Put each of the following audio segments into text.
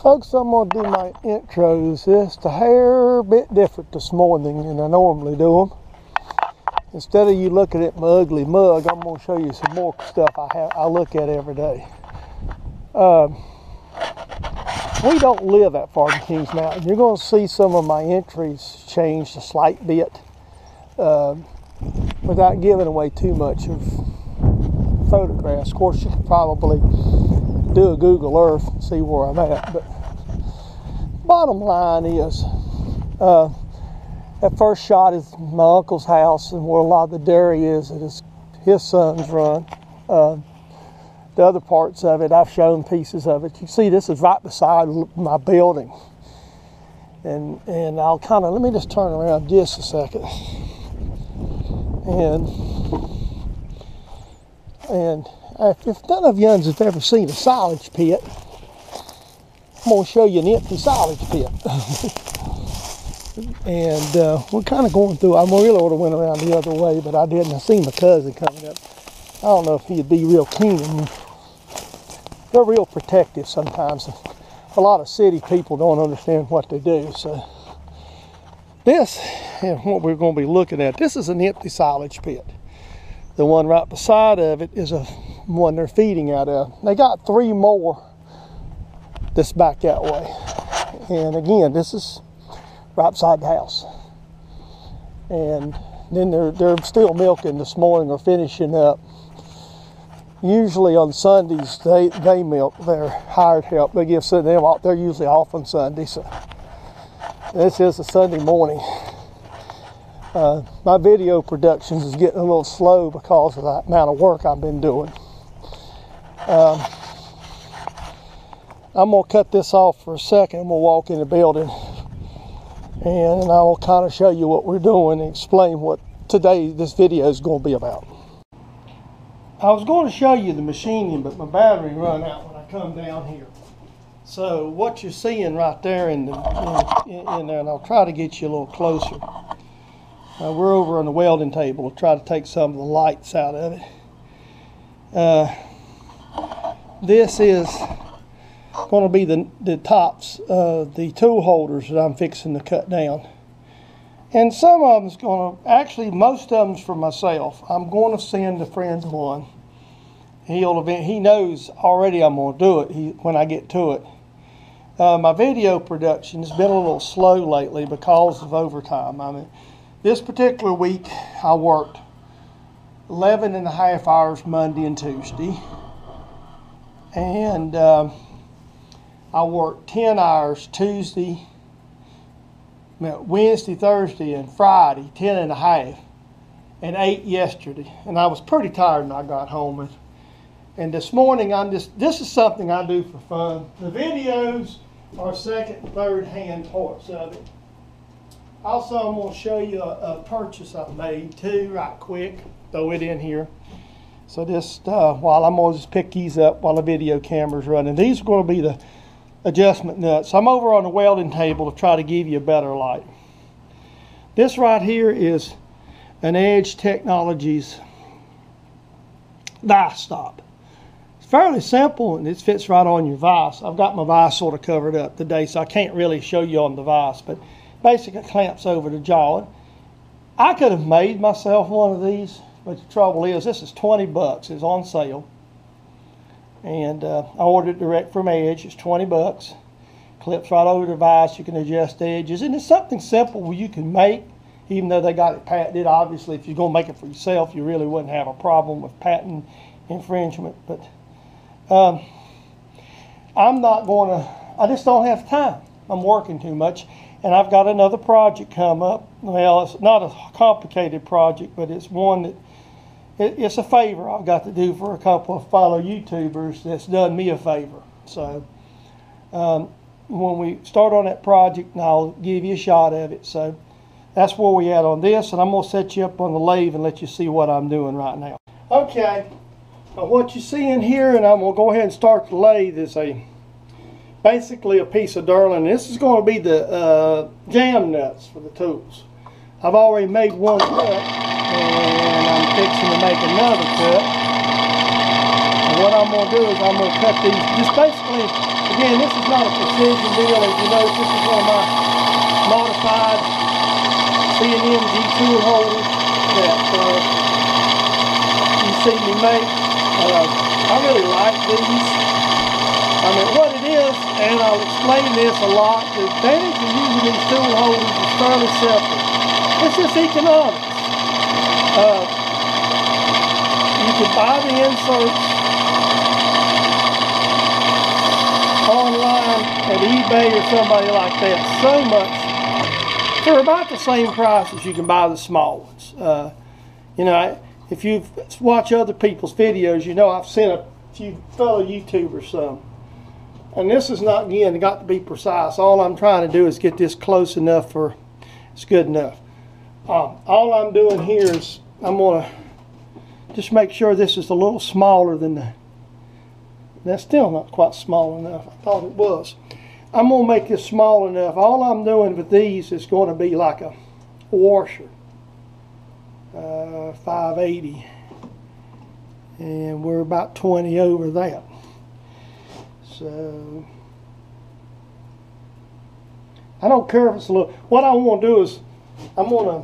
Folks, I'm going to do my intros just a hair bit different this morning than I normally do them. Instead of you looking at my ugly mug, I'm going to show you some more stuff I look at every day. We don't live that far in Kings Mountain. You're going to see some of my entries change a slight bit without giving away too much of photographs. Of course, you could probably do a Google Earth and see where I'm at, but bottom line is that first shot is my uncle's house and where a lot of the dairy is that his sons run. The other parts of it, I've shown pieces of it. You see, this is right beside my building, and I'll kind of, let me just turn around just a second, and if none of you have ever seen a silage pit, I'm going to show you an empty silage pit. And we're kind of going through, I really would have went around the other way, but I didn't. I seen my cousin coming up. I don't know if he'd be real keen. They're real protective sometimes. A lot of city people don't understand what they do. So this is what we're going to be looking at. This is an empty silage pit. The one right beside of it is a one they're feeding out of. They got 3 more that's back that way. And again, this is right beside the house. And then they're still milking this morning or finishing up. Usually on Sundays they milk their hired help. They give them off. They're usually off on Sunday. So this is a Sunday morning. My video productions is getting a little slow because of the amount of work I've been doing. I'm going to cut this off for a second. I'm going to walk in the building and I will kind of show you what we're doing and explain what today this video is going to be about. I was going to show you the machining, but my battery ran out when I come down here. So what you're seeing right there in there, and I'll try to get you a little closer. We're over on the welding table to try to take some of the lights out of it. This is going to be the tops of the tool holders that I'm fixing to cut down. And some of them's going to, actually most of them's for myself. I'm going to send a friend one. He knows already I'm going to do it when I get to it. My video production has been a little slow lately because of overtime. I mean, this particular week I worked 11 and a half hours Monday and Tuesday. And I worked 10 hours Tuesday, Wednesday, Thursday, and Friday, 10 and a half, and 8 yesterday. And I was pretty tired when I got home. And this morning, this is something I do for fun. The videos are second and third hand parts of it. Also, I'm going to show you a purchase I made too, right quick. Throw it in here. So just while I'm going to just pick these up while the video camera's running. These are going to be the adjustment nuts. I'm over on the welding table to try to give you a better light. This right here is an Edge Technologies vise stop. It's fairly simple and it fits right on your vise. I've got my vise sort of covered up today, so I can't really show you on the vise, but basically it clamps over the jaw. I could have made myself one of these, but the trouble is this is 20 bucks. It's on sale. And I ordered it direct from Edge. It's 20 bucks. Clips right over the vise. You can adjust the edges. And it's something simple where you can make, even though they got it patented. Obviously, if you're going to make it for yourself, you really wouldn't have a problem with patent infringement. But I'm not going to, I just don't have time. I'm working too much. And I've got another project come up. Well, it's not a complicated project, but it's one that it's a favor I've got to do for a couple of fellow YouTubers that's done me a favor. So when we start on that project, I'll give you a shot of it. So that's where we at on this, and I'm going to set you up on the lathe and let you see what I'm doing right now. Okay, what you see in here, and I'm going to go ahead and start the lathe, is basically a piece of knurling. This is going to be the jam nuts for the tools. I've already made one cut, and I'm fixing to make another cut. And what I'm going to do is I'm going to cut these, just basically, to again, this is not a precision deal. As you notice, this is one of my modified C&M tool holders that you see me make. I really like these. I mean, what it is, and I'll explain this a lot, the advantage of using these tool holders is fairly simple. It's just economics. You can buy the inserts online at eBay or somebody like that so much for about the same price as you can buy the small ones. You know, if you watch other people's videos, you know I've sent a few fellow YouTubers some. And this is not, again, got to be precise. All I'm trying to do is get this close enough for it's good enough. All I'm doing here is I'm going to just make sure this is a little smaller than the, that's still not quite small enough. I thought it was. I'm going to make this small enough. All I'm doing with these is going to be like a washer. 580. And we're about 20 over that. So I don't care if it's a little. What I want to do is I'm going to,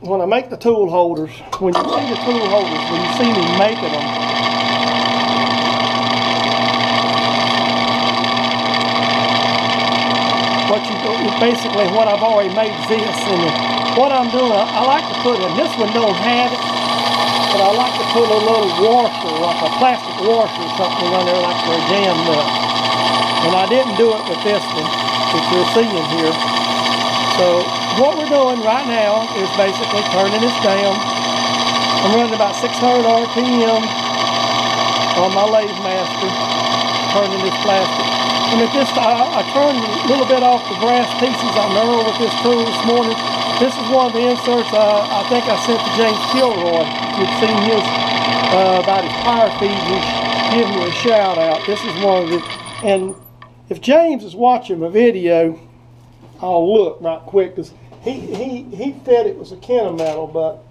when I make the tool holders, when you see the tool holders, when you see me making them, what you do, basically what I've already made is this, and what I'm doing, I like to put in, this one don't have it, but I like to put a little washer, like a plastic washer or something on there, like for a jam nut. And I didn't do it with this one that you're seeing here. So what we're doing right now is basically turning this down. I'm running about 600 RPM on my lathe master, turning this plastic. And at this time, I turned a little bit off the brass pieces I knurled with this tool this morning. This is one of the inserts I think I sent to James Kilroy. You've seen his about his power feed. He's giving me a shout out. This is one of the, and if James is watching my video, I'll look right quick because he said it was a Kennametal, but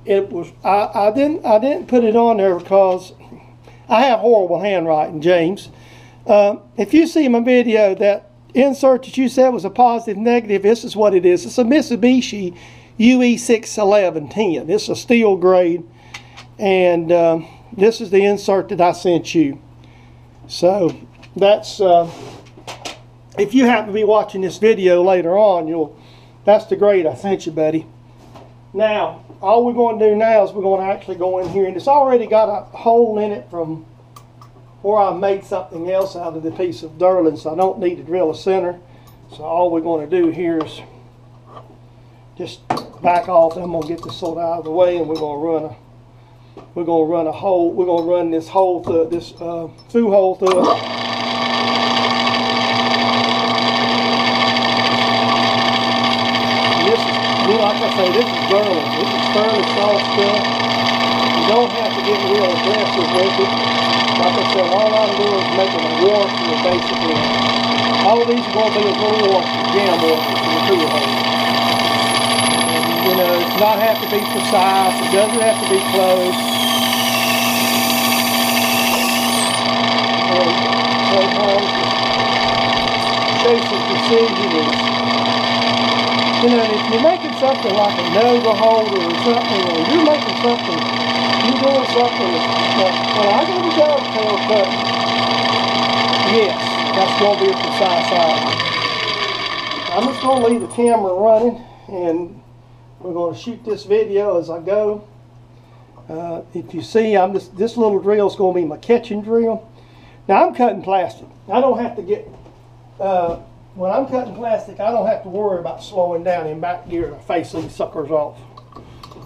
it was I didn't put it on there because I have horrible handwriting, James. If you see my video, that insert that you said was a positive negative, this is what it is. It's a Mitsubishi UE61110. It's a steel grade, and this is the insert that I sent you. So that's if you happen to be watching this video later on, that's the grade I sent you, buddy. Now all we're going to do now is we're going to actually go in here, and it's already got a hole in it from where I made something else out of the piece of knurling, so I don't need to drill a center. So all we're going to do here is just back off, and I'm going to get this sort of out of the way, and we're going to run a hole. We're going to run this hole through this through hole through it. And this is, like I say, this is knurling. This is fairly soft stuff. You don't have to get real aggressive with it. Like I said, all I'm doing is making a washer, basically. All of these are going to be a little washer, jam washer for the tool holder. You know, it does not have to be precise. It doesn't have to be close. Sometimes chasing precision is, you know, if you're making something like a Nova holder or something, or you're making something, you're doing something that, well, I got a job tail cut. Yes, that's going to be a precise item. I'm just going to leave the camera running, and we're going to shoot this video as I go. If you see, this little drill is going to be my catching drill. Now I'm cutting plastic. I don't have to get, when I'm cutting plastic, I don't have to worry about slowing down in back gear to face these suckers off.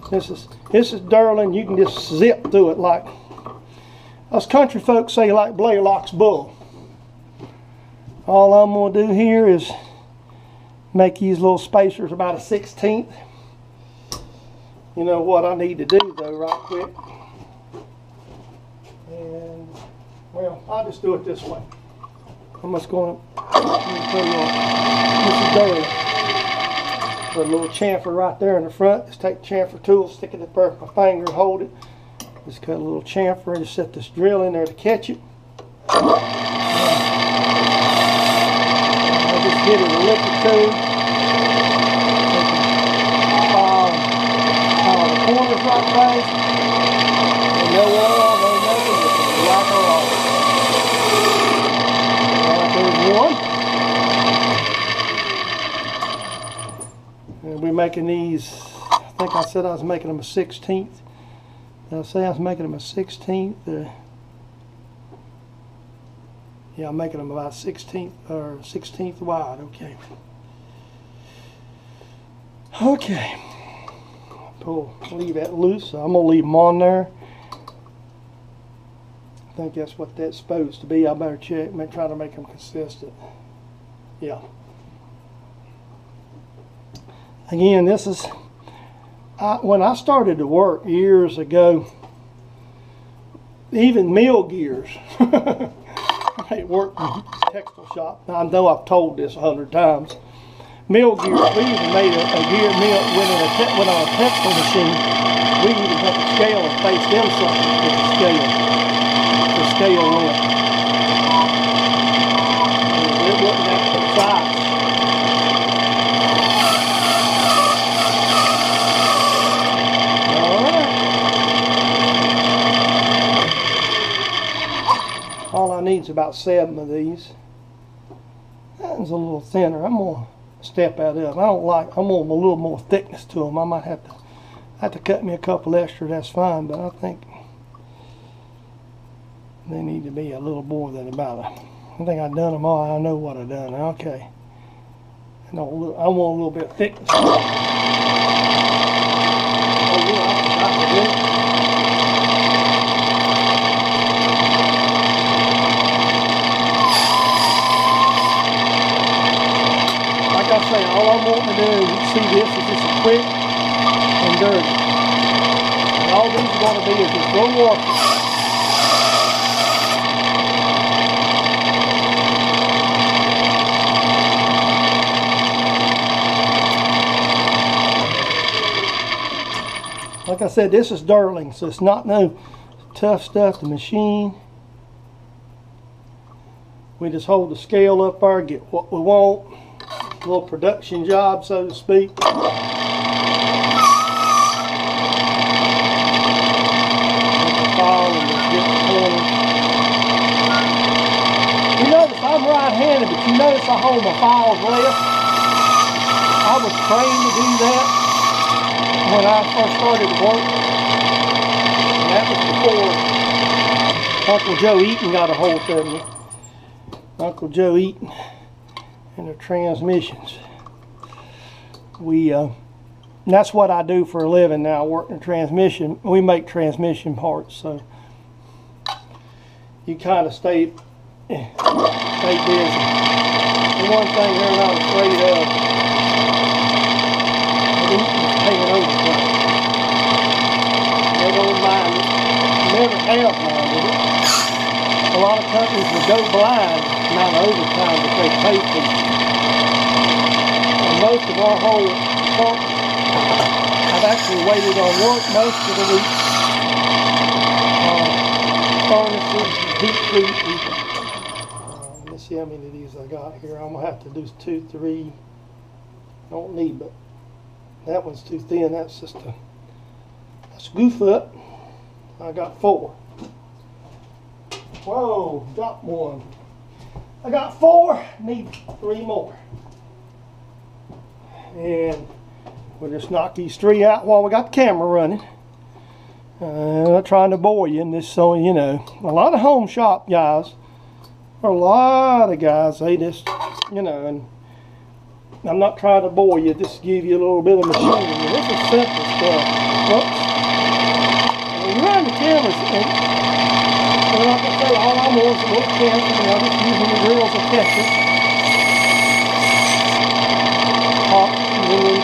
This is knurling. You can just zip through it like us country folks say, like Blaylock's bull. All I'm going to do here is make these little spacers about a 1/16. You know what I need to do though, right quick. And well, I'll just do it this way. I'm just going to put this is dirty. Put a little chamfer right there in the front. Just take the chamfer tool, stick it up there with my finger and hold it. Just cut a little chamfer and just set this drill in there to catch it. hit it a lick or two. File the corners right fast. And no oil, no nothing, just whack her off. Alright, there's one. And we're making these, I think I said I was making them a 16th. Did I say I was making them a 16th? Yeah, I'm making them about 16th wide. Okay. Okay. Leave that loose. So I'm gonna leave them on there. I think that's what that's supposed to be. I better check. I'm trying to make them consistent. Yeah. Again, this is when I started to work years ago. Even mill gears. I worked in a textile shop. Now, I know I've told this 100 times. Mill gears, we even made a gear mill went on a textile machine. We even took a scale and faced them something with the scale. The scale went. It wasn't that precise. All I need is about 7 of these. That one's a little thinner. I'm gonna step that up. I want a little more thickness to them. I might have to cut me a couple extra. That's fine, but I think they need to be a little more than about I think I've done them all. I know what I've done. Okay. I want a little bit of thickness. Oh, yeah, I forgot to do it. Like I say, all I'm wanting to do is see this is just a quick and dirty. And all these are going to be is just one wash. Like I said, this is Durling, so it's not no tough stuff to machine. We just hold the scale up there, get what we want. A little production job, so to speak. You notice I'm right-handed, but you notice I hold my files left. I was trained to do that when I first started to work. And that was before Uncle Joe Eaton got a hold of me. Uncle Joe Eaton and the transmissions. That's what I do for a living now, working in transmission. We make transmission parts, so you kind of stay busy. The one thing they're not afraid of is taking over things. They don't mind it. Never have minded it. A lot of companies will go blind amount of overtime that they pay for. And most of our whole department, I've actually waited on work most of the week. Furnaces, heat treatment. Let's see how many of these I got here. I'm gonna have to do 2, 3. Don't need, but that one's too thin. That's just a goof up. I got 4. Whoa, dropped one. I got 4, need 3 more. And we'll just knock these 3 out while we got the camera running. I'm not trying to bore you in this, so you know. A lot of home shop guys, or a lot of guys, they just, you know, and I'm not trying to bore you, just give you a little bit of machinery. This is simple stuff. Whoops. When you run the cameras, and like I say, all I'm doing is a little camera, and I'm just using the drills to catch it. Pop, and then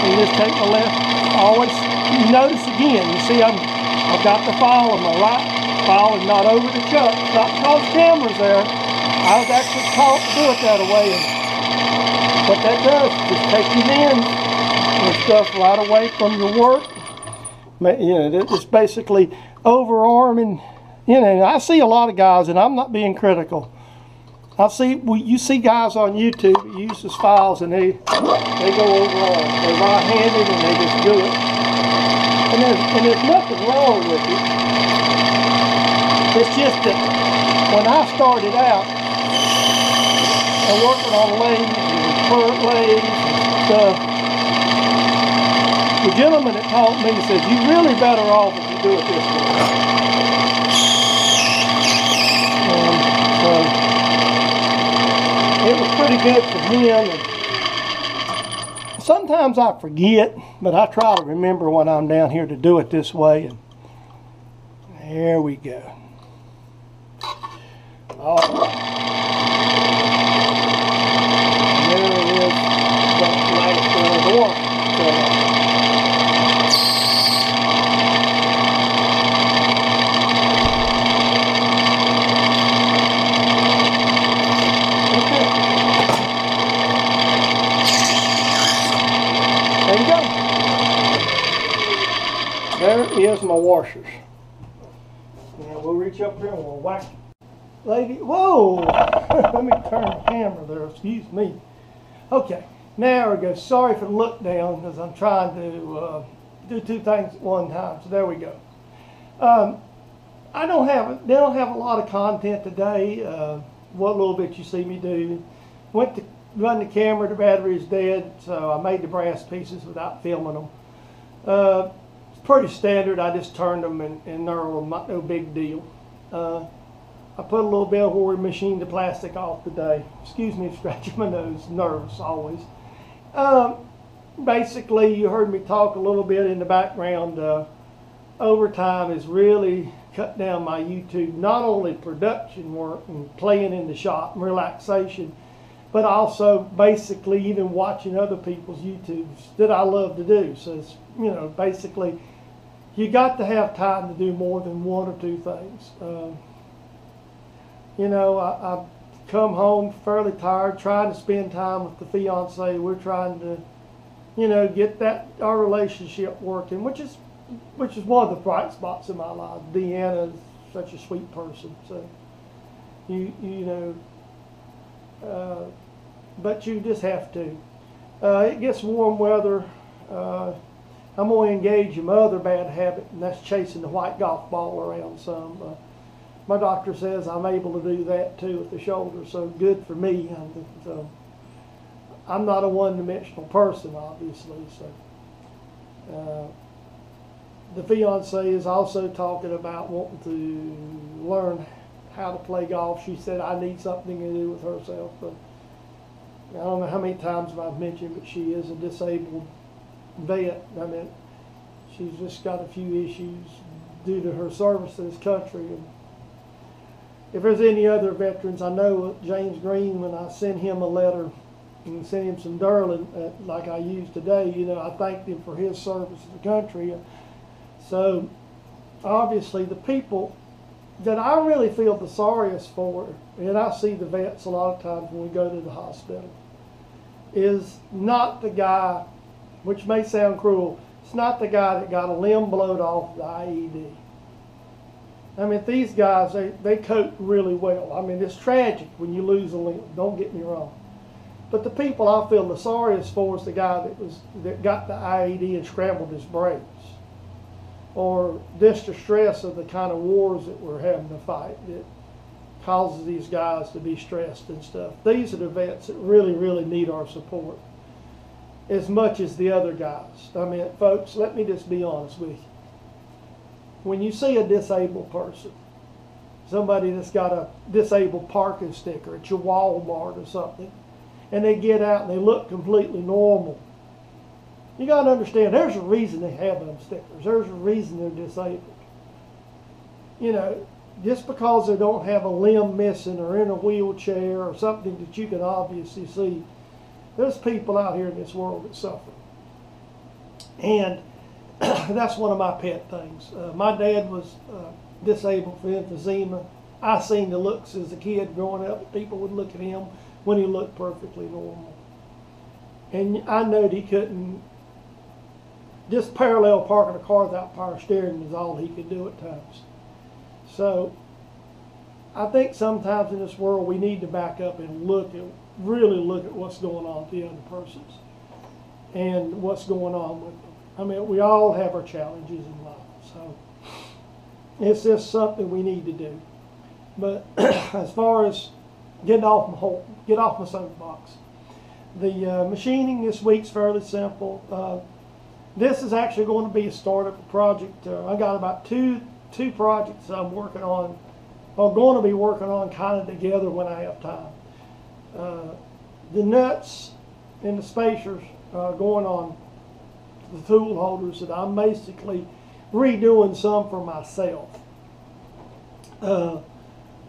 you just take the left. Always, you notice again, you see I've got the file on my right file and not over the chuck. It's not because the camera's there. I was actually taught to do it that way. And what that does is just take these ends and stuff right away from your work. You know, it's basically overarming. You know, I see a lot of guys, and I'm not being critical. you see guys on YouTube that use these files and they go over all. They're right-handed and they just do it. And there's nothing wrong with it. It's just that when I started out and working on lathes and current lathes and stuff, the gentleman that taught me said, "You're really better off if you do it this way." And it was pretty good for him. And sometimes I forget, but I try to remember when I'm down here to do it this way. And there we go. All right. And there it is. That last one of the one. There you go. There is my washers. Now we'll reach up here and we'll whack it. Lady, whoa! Let me turn the camera there, excuse me. Okay, now we go. Sorry for the look down because I'm trying to do two things at one time. So there we go. They don't have a lot of content today. What little bit you see me do. Went to run the camera, the battery is dead, so I made the brass pieces without filming them. It's pretty standard. I just turned them and knurled them, not no big deal. I put a little bit of where we machined the plastic off today. Excuse me for scratching my nose, nervous always. Basically, you heard me talk a little bit in the background. Overtime has really cut down my YouTube, not only production work and playing in the shop and relaxation, but also basically even watching other people's YouTubes that I love to do. So it's, you know, basically you got to have time to do more than one or two things. You know, I come home fairly tired, trying to spend time with the fiance. We're trying to, you know, get our relationship working, which is one of the bright spots in my life. Deanna is such a sweet person, so you know, but you just have to. It gets warm weather. I'm going to engage in my other bad habit, and that's chasing the white golf ball around some. My doctor says I'm able to do that too with the shoulder, so good for me. So I'm not a one-dimensional person, obviously. So the fiance is also talking about wanting to learn how to play golf. She said I need something to do with herself. But I don't know how many times I've mentioned, but she is a disabled vet. I mean, she's just got a few issues due to her service to this country. And if there's any other veterans, I know James Green, when I sent him a letter and sent him some knurling like I used today, you know, I thanked him for his service to the country. So obviously the people that I really feel the sorriest for, and I see the vets a lot of times when we go to the hospital, is not the guy, which may sound cruel, it's not the guy that got a limb blowed off the IED. I mean, these guys, they cope really well. I mean, it's tragic when you lose a limb, don't get me wrong. But the people I feel the sorriest for is the guy that got the IED and scrambled his brains, or this distress of the kind of wars that we're having to fight that causes these guys to be stressed and stuff. These are the vets that really, really need our support as much as the other guys. I mean, folks, let me just be honest with you. When you see a disabled person, somebody that's got a disabled parking sticker at your Walmart or something, and they get out and they look completely normal, you got to understand there's a reason they have them stickers. There's a reason they're disabled. You know, just because they don't have a limb missing or in a wheelchair or something that you can obviously see, there's people out here in this world that suffer. And that's one of my pet things. My dad was disabled for emphysema. I seen the looks as a kid growing up. People would look at him when he looked perfectly normal. And I know he couldn't, just parallel parking a car without power steering is all he could do at times. So I think sometimes in this world we need to back up and really look at what's going on with the other persons and what's going on with them. I mean, we all have our challenges in life, so it's just something we need to do. But as far as get off my soapbox, the machining this week's fairly simple. This is actually going to be a startup project. I got about two projects I'm working on, or going to be working on kind of together when I have time. The nuts and the spacers going on the tool holders that I'm basically redoing some for myself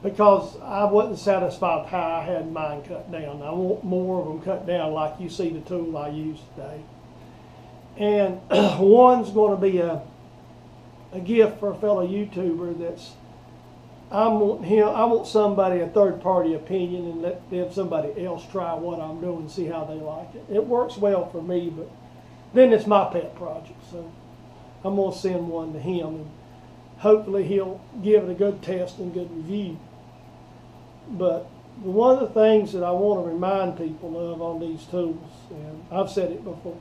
because I wasn't satisfied with how I had mine cut down. I want more of them cut down like you see the tool I use today. And one's going to be a gift for a fellow YouTuber that's, I want somebody, a third party opinion, and let them somebody else try what I'm doing and see how they like it. It works well for me, but then it's my pet project, so I'm going to send one to him, and hopefully he'll give it a good test and good review. But one of the things that I want to remind people of on these tools, and I've said it before,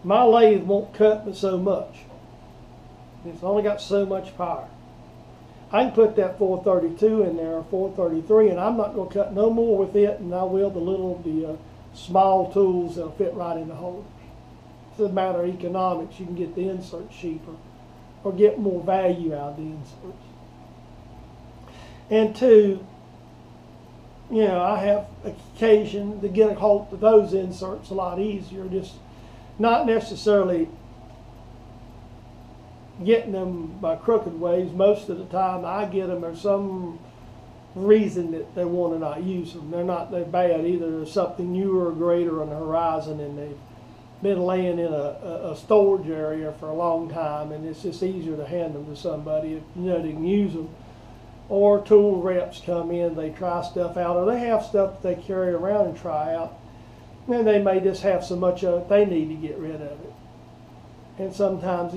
my lathe won't cut but so much. It's only got so much power. I can put that 432 in there, or 433, and I'm not going to cut no more with it than I will the small tools that'll fit right in the holders. It's a matter of economics. You can get the inserts cheaper or get more value out of the inserts. And two, I have occasion to get a hold of those inserts a lot easier, just not necessarily getting them by crooked ways. Most of the time I get them, there's some reason that they want to not use them. They're bad either. There's something newer or greater on the horizon, and they've been laying in a storage area for a long time, and it's just easier to hand them to somebody if they can use them. Or tool reps come in, they try stuff out, or they have stuff that they carry around and try out, and they may just have so much of it they need to get rid of it. And sometimes,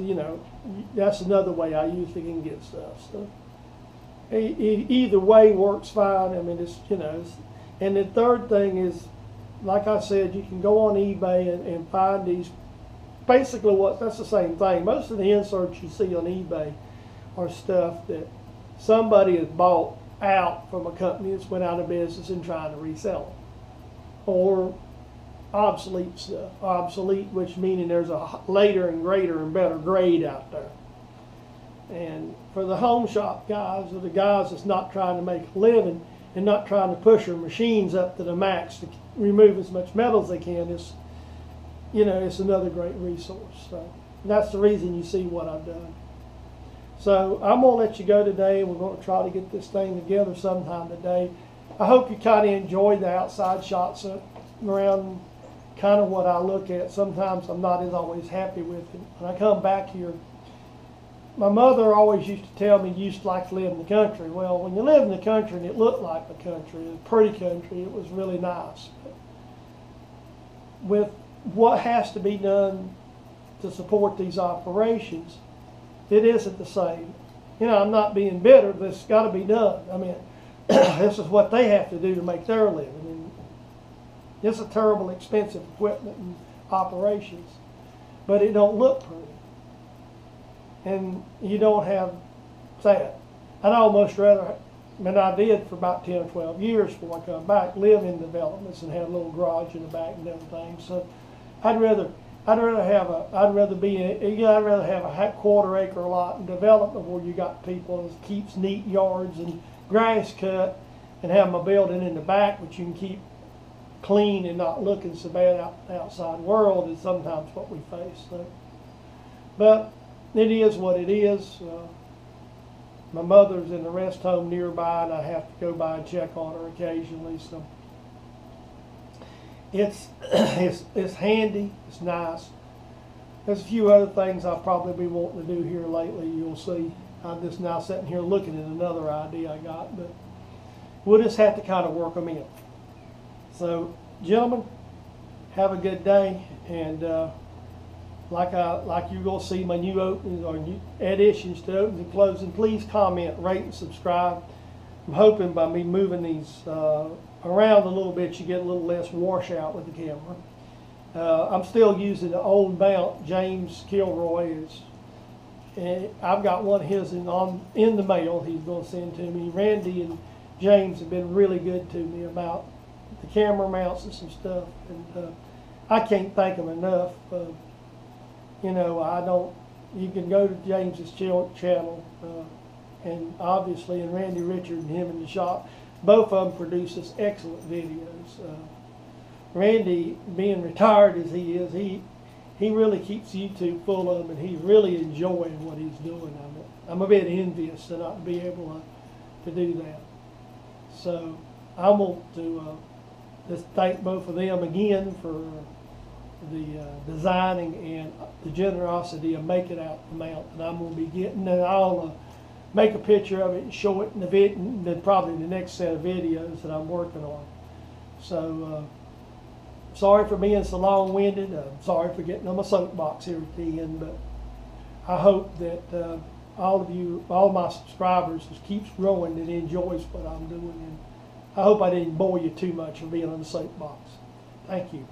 that's another way I usually can get stuff. So either way works fine. I mean, and the third thing is, like I said, you can go on eBay and find these. Basically, that's the same thing. Most of the inserts you see on eBay are stuff that somebody has bought out from a company that's went out of business and trying to resell them, or obsolete stuff. Obsolete, which meaning there's a later and greater and better grade out there. And for the home shop guys, or the guys that's not trying to make a living and not trying to push their machines up to the max to remove as much metal as they can, it's another great resource. So that's the reason you see what I've done. So I'm going to let you go today. We're going to try to get this thing together sometime today. I hope you kind of enjoyed the outside shots around kind of what I look at. Sometimes I'm not always happy with it. When I come back here, my mother always used to tell me you used to like to live in the country. Well, when you live in the country and it looked like the country, it was a pretty country, it was really nice. But with what has to be done to support these operations, it isn't the same. I'm not being bitter, but it's got to be done. I mean, this is what they have to do to make their living. And it's a terrible expensive equipment and operations, but it don't look pretty. And you don't have that. I'd almost rather, I did for about 10 or 12 years before I come back, live in developments and have a little garage in the back and everything. So I'd rather have a quarter-acre lot in development where you got people that keeps neat yards and grass cut, and have my building in the back, which you can keep clean and not looking so bad out the outside world is sometimes what we face. So, but it is what it is. My mother's in the rest home nearby, and I have to go by and check on her occasionally. So it's handy. It's nice. There's a few other things I'll probably be wanting to do here lately. You'll see. I'm just now sitting here looking at another idea I got, but we'll just have to kind of work them in. So, gentlemen, have a good day, and like you're going to see my new openings or new additions to openings and closing, please comment, rate, and subscribe. I'm hoping by me moving these around a little bit, you get a little less washout with the camera. I'm still using the old mount. James Kilroy is, and I've got one of his in the mail he's going to send to me. Randy and James have been really good to me about the camera mounts and some stuff, and I can't thank them enough. You know, you can go to James's channel, and obviously, and Randy Richard and him in the shop, both of them produce us excellent videos. Randy, being retired as he is, he really keeps YouTube full of them, and he's really enjoying what he's doing. I'm a bit envious to not be able to do that. So I want to just thank both of them again for the designing and the generosity of making out the mount that I'm going to be getting, and I'll make a picture of it and show it in the probably the next set of videos that I'm working on. So sorry for being so long-winded. I'm sorry for getting on my soapbox here at the end, but I hope that all of my subscribers just keeps growing and enjoys what I'm doing, and I hope I didn't bore you too much for being on the soapbox. Thank you.